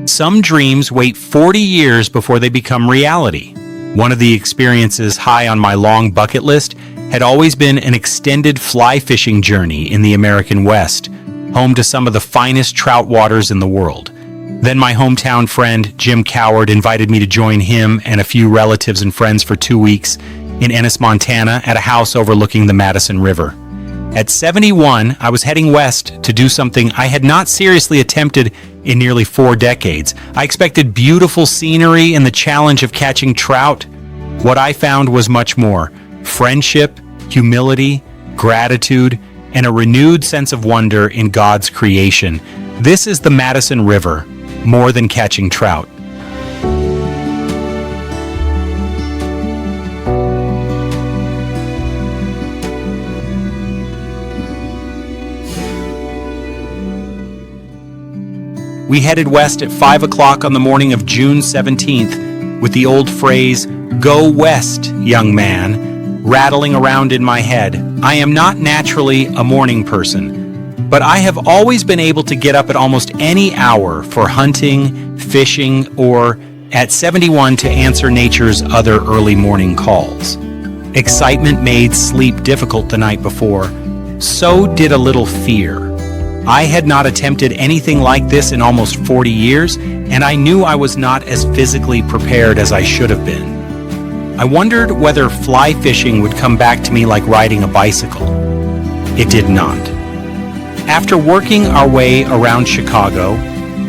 Some dreams wait 40 years before they become reality. One of the experiences high on my long bucket list had always been an extended fly fishing journey in the American West, home to some of the finest trout waters in the world. Then my hometown friend, Jim Coward, invited me to join him and a few relatives and friends for 2 weeks in Ennis, Montana, at a house overlooking the Madison River. At 71, I was heading west to do something I had not seriously attempted in nearly 4 decades. I expected beautiful scenery and the challenge of catching trout. What I found was much more: friendship, humility, gratitude, and a renewed sense of wonder in God's creation. This is the Madison River, more than catching trout. We headed west at 5 o'clock on the morning of June 17th with the old phrase, "Go west, young man," rattling around in my head. I am not naturally a morning person, but I have always been able to get up at almost any hour for hunting, fishing, or, at 71, to answer nature's other early morning calls. Excitement made sleep difficult the night before. So did a little fear. I had not attempted anything like this in almost 40 years, and I knew I was not as physically prepared as I should have been. I wondered whether fly fishing would come back to me like riding a bicycle. It did not. After working our way around Chicago,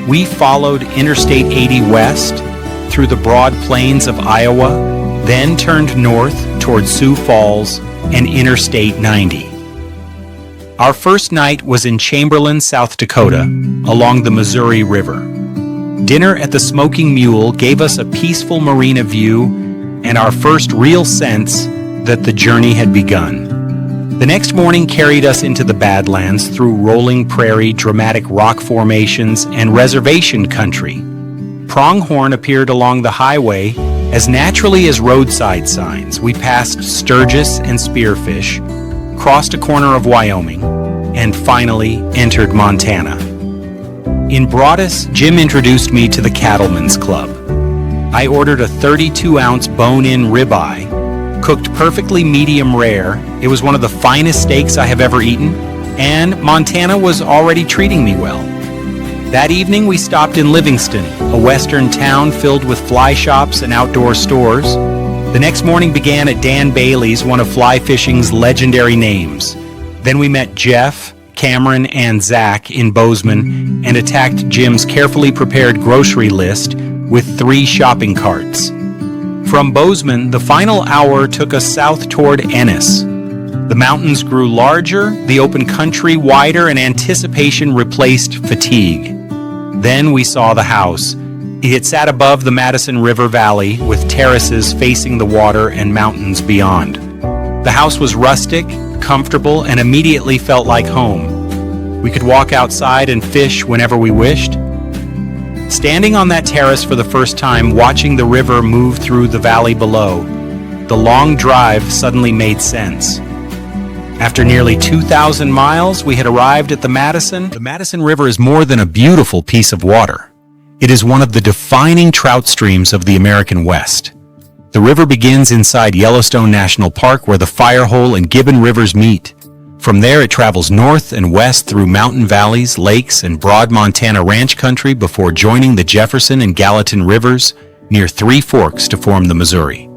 we followed Interstate 80 west through the broad plains of Iowa, then turned north toward Sioux Falls and Interstate 90. Our first night was in Chamberlain, South Dakota, along the Missouri River. Dinner at the Smoking Mule gave us a peaceful marina view and our first real sense that the journey had begun. The next morning carried us into the Badlands through rolling prairie, dramatic rock formations, and reservation country. Pronghorn appeared along the highway as naturally as roadside signs. We passed sturgis and spearfish, crossed a corner of Wyoming, and finally entered Montana. In Broadus, Jim introduced me to the Cattlemen's Club. I ordered a 32-ounce bone-in ribeye, cooked perfectly medium rare. It was one of the finest steaks I have ever eaten, and Montana was already treating me well. That evening, we stopped in Livingston, a western town filled with fly shops and outdoor stores. The next morning began at Dan Bailey's, one of fly fishing's legendary names. Then we met Jeff, Cameron, and Zach in Bozeman and attacked Jim's carefully prepared grocery list with 3 shopping carts. From Bozeman, the final hour took us south toward Ennis. The mountains grew larger, the open country wider, and anticipation replaced fatigue. Then we saw the house. It sat above the Madison River Valley with terraces facing the water and mountains beyond. The house was rustic, comfortable, and immediately felt like home. We could walk outside and fish whenever we wished. Standing on that terrace for the first time, watching the river move through the valley below, the long drive suddenly made sense. After nearly 2,000 miles, we had arrived at the Madison. The Madison River is more than a beautiful piece of water. It is one of the defining trout streams of the American West. The river begins inside Yellowstone National Park, where the Firehole and Gibbon Rivers meet. From there, it travels north and west through mountain valleys, lakes, and broad Montana ranch country before joining the Jefferson and Gallatin Rivers near Three Forks to form the Missouri.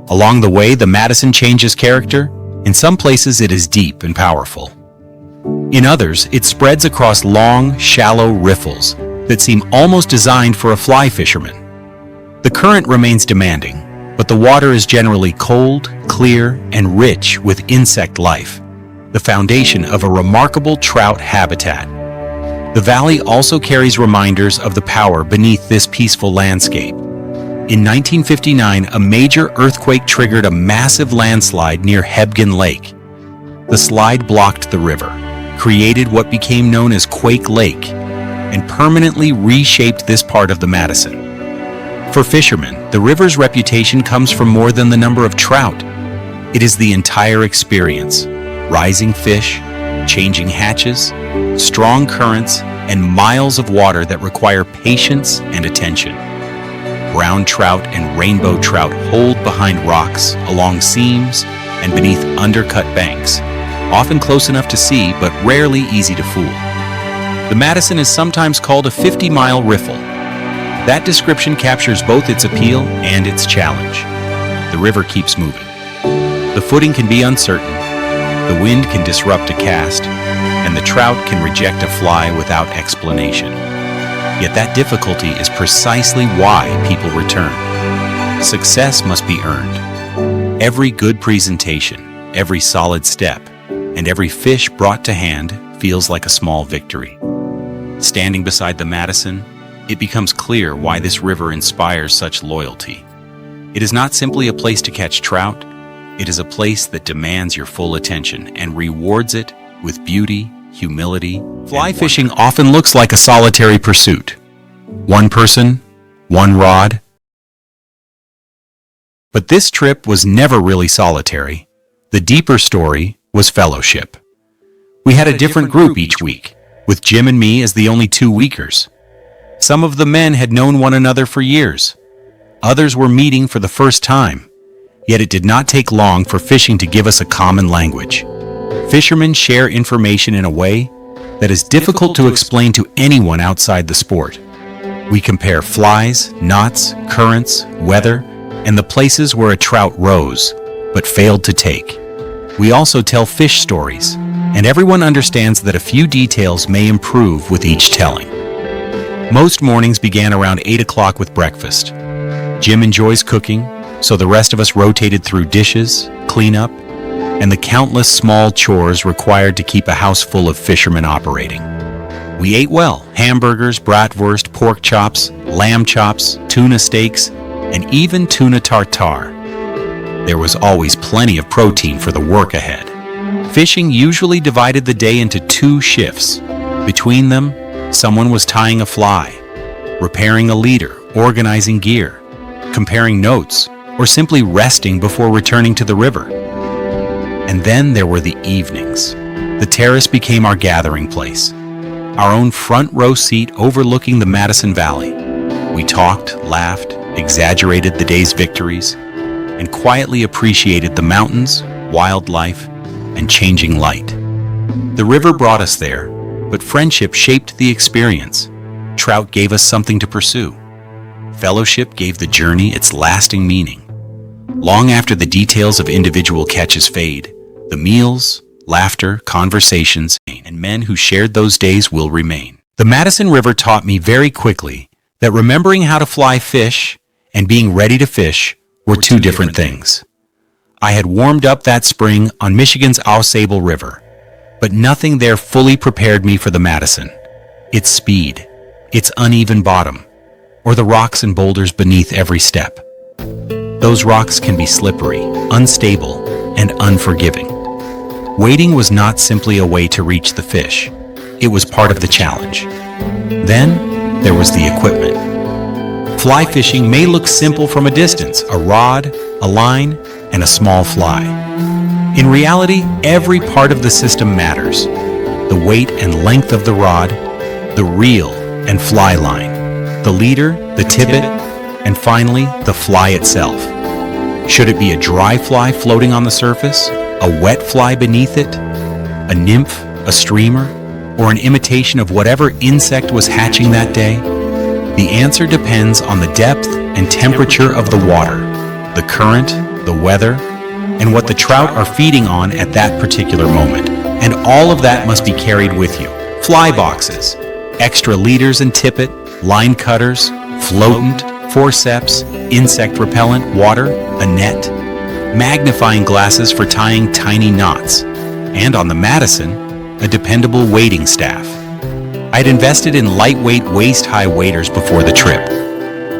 Along the way, the Madison changes character. In some places, it is deep and powerful. In others, it spreads across long, shallow riffles that seem almost designed for a fly fisherman. The current remains demanding, but the water is generally cold, clear, and rich with insect life, the foundation of a remarkable trout habitat. The valley also carries reminders of the power beneath this peaceful landscape. In 1959, a major earthquake triggered a massive landslide near Hebgen Lake. The slide blocked the river, created what became known as Quake Lake, and permanently reshaped this part of the Madison. For fishermen, the river's reputation comes from more than the number of trout. It is the entire experience: rising fish, changing hatches, strong currents, and miles of water that require patience and attention. Brown trout and rainbow trout hold behind rocks, along seams, and beneath undercut banks, often close enough to see but rarely easy to fool. The Madison is sometimes called a 50-mile riffle. That description captures both its appeal and its challenge. The river keeps moving. The footing can be uncertain, the wind can disrupt a cast, and the trout can reject a fly without explanation. Yet that difficulty is precisely why people return. Success must be earned. Every good presentation, every solid step, and every fish brought to hand feels like a small victory. Standing beside the Madison, it becomes clear why this river inspires such loyalty. It is not simply a place to catch trout, it is a place that demands your full attention and rewards it with beauty, humility. Fly fishing often looks like a solitary pursuit. One person, one rod. But this trip was never really solitary. The deeper story was fellowship. We had a different group each week, with Jim and me as the only two weekers. Some of the men had known one another for years. Others were meeting for the first time. Yet it did not take long for fishing to give us a common language. Fishermen share information in a way that is difficult to explain to anyone outside the sport. We compare flies, knots, currents, weather, and the places where a trout rose, but failed to take. We also tell fish stories, and everyone understands that a few details may improve with each telling. Most mornings began around 8 o'clock with breakfast. Jim enjoys cooking, so the rest of us rotated through dishes, cleanup, and the countless small chores required to keep a house full of fishermen operating. We ate well: hamburgers, bratwurst, pork chops, lamb chops, tuna steaks, and even tuna tartare. There was always plenty of protein for the work ahead. Fishing usually divided the day into 2 shifts. Between them, someone was tying a fly, repairing a leader, organizing gear, comparing notes, or simply resting before returning to the river. And then there were the evenings. The terrace became our gathering place, our own front row seat overlooking the Madison Valley. We talked, laughed, exaggerated the day's victories, and quietly appreciated the mountains, wildlife, and changing light. The river brought us there, but friendship shaped the experience. Trout gave us something to pursue. Fellowship gave the journey its lasting meaning. Long after the details of individual catches fade, the meals, laughter, conversations, and men who shared those days will remain. The Madison River taught me very quickly that remembering how to fly fish and being ready to fish were 2 different things. I had warmed up that spring on Michigan's Au Sable River, but nothing there fully prepared me for the Madison. Its speed, its uneven bottom, or the rocks and boulders beneath every step. Those rocks can be slippery, unstable, and unforgiving. Wading was not simply a way to reach the fish. It was part of the challenge. Then, there was the equipment. Fly fishing may look simple from a distance: a rod, a line, and a small fly. In reality, every part of the system matters. The weight and length of the rod, the reel and fly line, the leader, the tippet, and finally, the fly itself. Should it be a dry fly floating on the surface, a wet fly beneath it, a nymph, a streamer, or an imitation of whatever insect was hatching that day? The answer depends on the depth and temperature of the water, the current, the weather, and what the trout are feeding on at that particular moment. And all of that must be carried with you. Fly boxes, extra leaders and tippet, line cutters, floatant, forceps, insect repellent, water, a net, magnifying glasses for tying tiny knots, and on the Madison, a dependable wading staff. I'd invested in lightweight, waist-high waders before the trip.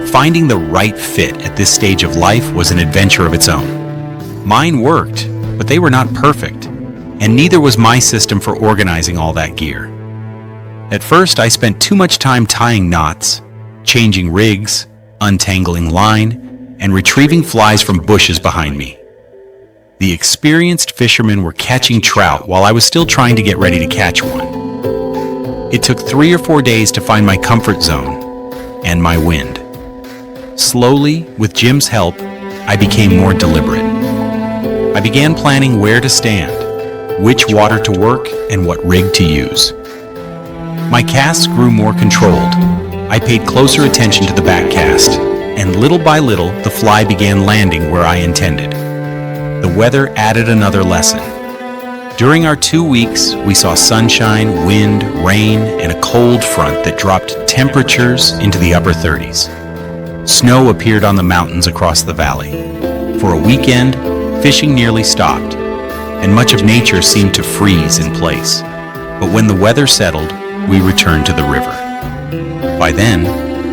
Finding the right fit at this stage of life was an adventure of its own. Mine worked, but they were not perfect, and neither was my system for organizing all that gear. At first, I spent too much time tying knots, changing rigs, untangling line, and retrieving flies from bushes behind me. The experienced fishermen were catching trout while I was still trying to get ready to catch one. It took 3 or 4 days to find my comfort zone and my wind. Slowly, with Jim's help, I became more deliberate. I began planning where to stand, which water to work, and what rig to use. My casts grew more controlled. I paid closer attention to the back cast, and little by little, the fly began landing where I intended. The weather added another lesson. During our 2 weeks, we saw sunshine, wind, rain, and a cold front that dropped temperatures into the upper 30s. Snow appeared on the mountains across the valley. For a weekend, fishing nearly stopped, and much of nature seemed to freeze in place. But when the weather settled, we returned to the river. By then,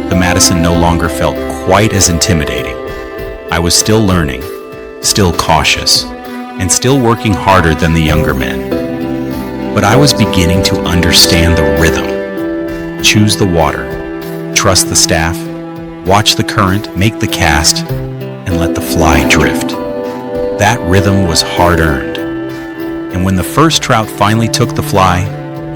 the Madison no longer felt quite as intimidating. I was still learning, still cautious, and still working harder than the younger men. But I was beginning to understand the rhythm. Choose the water, trust the staff, watch the current, make the cast, and let the fly drift. That rhythm was hard-earned. And when the first trout finally took the fly,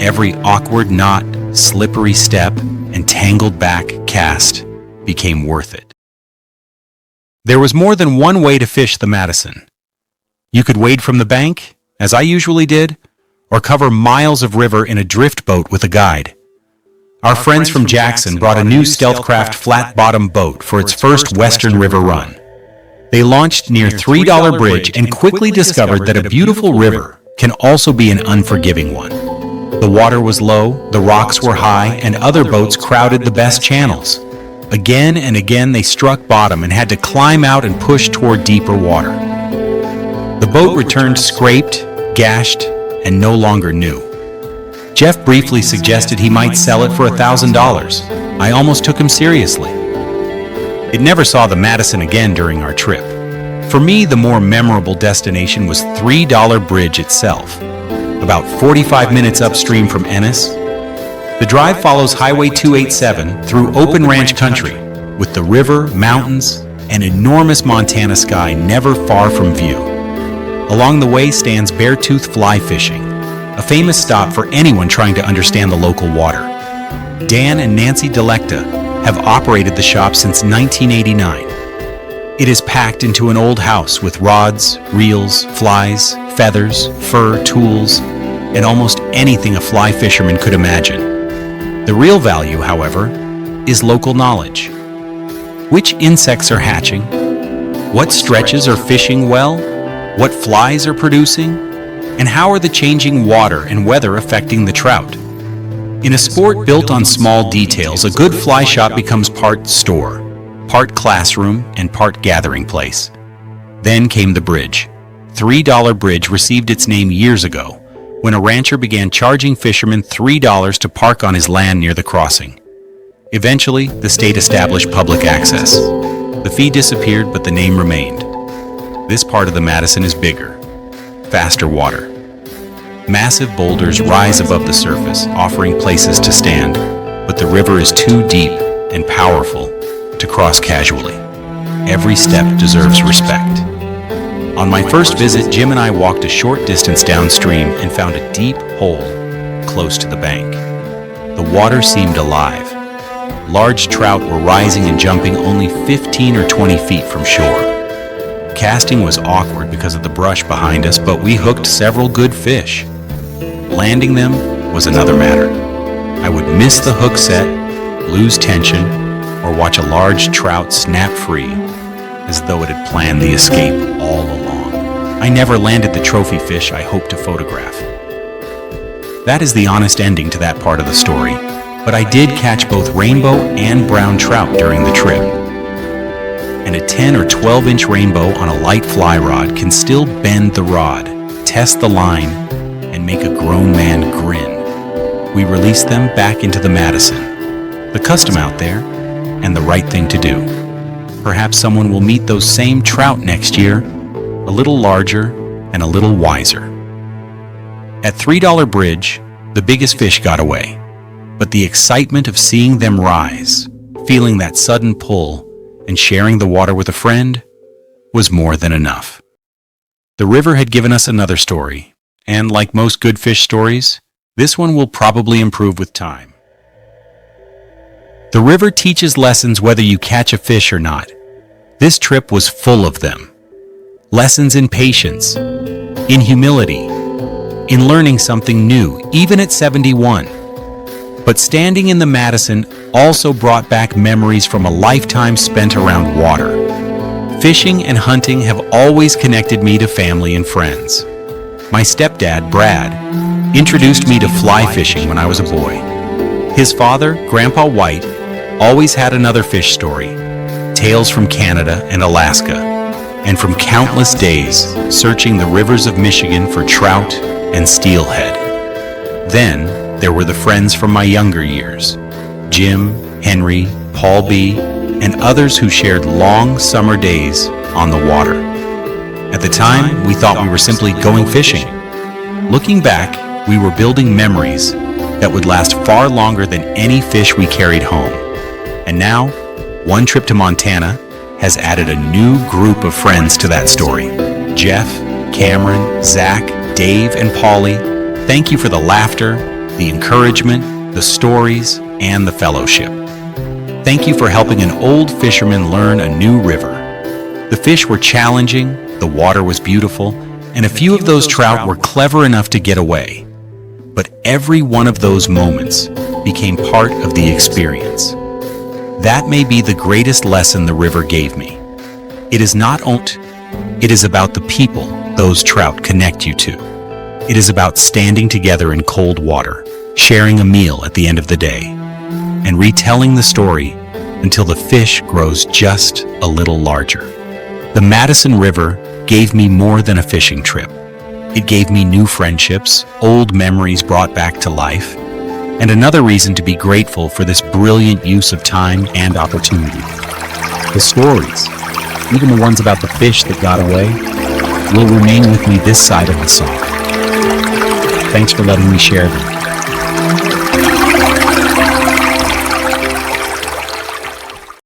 every awkward knot, slippery step, and tangled back cast became worth it. There was more than one way to fish the Madison. You could wade from the bank, as I usually did, or cover miles of river in a drift boat with a guide. Our friends from Jackson brought a new Stealthcraft flat-bottom boat for its first Western River run. They launched near $3 Bridge and quickly discovered that a beautiful river can also be an unforgiving one. The water was low, the rocks were high, and other boats crowded the best channels. Again and again they struck bottom and had to climb out and push toward deeper water. The boat returned scraped, gashed, and no longer new. Jeff briefly suggested he might sell it for $1,000. I almost took him seriously. It never saw the Madison again during our trip. For me, the more memorable destination was $3 Bridge itself, about 45 minutes upstream from Ennis. The drive follows Highway 287 through open ranch country, with the river, mountains, and enormous Montana sky never far from view. Along the way stands beartooth fly fishing, a famous stop for anyone trying to understand the local water. Dan and Nancy Delecta have operated the shop since 1989. It is packed into an old house with rods, reels, flies, feathers, fur, tools, and almost anything a fly fisherman could imagine. The real value, however, is local knowledge. Which insects are hatching? What stretches are fishing well? What flies are producing? And how are the changing water and weather affecting the trout? In a sport built on small details, a good fly shop becomes part store, part classroom, and part gathering place. Then came the bridge. $3 Bridge received its name years ago, when a rancher began charging fishermen $3 to park on his land near the crossing. Eventually, the state established public access. The fee disappeared, but the name remained. This part of the Madison is bigger, faster water. Massive boulders rise above the surface, offering places to stand, but the river is too deep and powerful to cross casually. Every step deserves respect. On my first visit, Jim and I walked a short distance downstream and found a deep hole close to the bank. The water seemed alive. Large trout were rising and jumping only 15 or 20 feet from shore. Casting was awkward because of the brush behind us, but we hooked several good fish. Landing them was another matter. I would miss the hook set, lose tension, or watch a large trout snap free as though it had planned the escape all along. I never landed the trophy fish I hoped to photograph. That is the honest ending to that part of the story, but I did catch both rainbow and brown trout during the trip. And a 10 or 12-inch rainbow on a light fly rod can still bend the rod, test the line, and make a grown man grin. We released them back into the Madison, the custom out there, and the right thing to do. Perhaps someone will meet those same trout next year, a little larger and a little wiser. At $3 Bridge, the biggest fish got away, but the excitement of seeing them rise, feeling that sudden pull, and sharing the water with a friend was more than enough. The river had given us another story, and like most good fish stories, This one will probably improve with time. The river teaches lessons whether you catch a fish or not. This trip was full of them. Lessons in patience, in humility, in learning something new, even at 71. But standing in the Madison also brought back memories from a lifetime spent around water. Fishing and hunting have always connected me to family and friends. My stepdad, Brad, introduced me to fly fishing when I was a boy. His father, Grandpa White, always had another fish story, tales from Canada and Alaska, and from countless days searching the rivers of Michigan for trout and steelhead. Then there were the friends from my younger years, Jim, Henry, Paul B., and others who shared long summer days on the water. At the time, we thought we were simply going fishing. Looking back, we were building memories that would last far longer than any fish we carried home. And now, one trip to Montana has added a new group of friends to that story. Jeff, Cameron, Zach, Dave, and Polly, thank you for the laughter, the encouragement, the stories, and the fellowship. Thank you for helping an old fisherman learn a new river. The fish were challenging, the water was beautiful, and a few of those trout were clever enough to get away. But every one of those moments became part of the experience. That may be the greatest lesson the river gave me. It is about the people those trout connect you to. It is about standing together in cold water, sharing a meal at the end of the day, and retelling the story until the fish grows just a little larger. The Madison River gave me more than a fishing trip. It gave me new friendships, old memories brought back to life, and another reason to be grateful for this brilliant use of time and opportunity. The stories, even the ones about the fish that got away, will remain with me this side of the song. Thanks for letting me share them.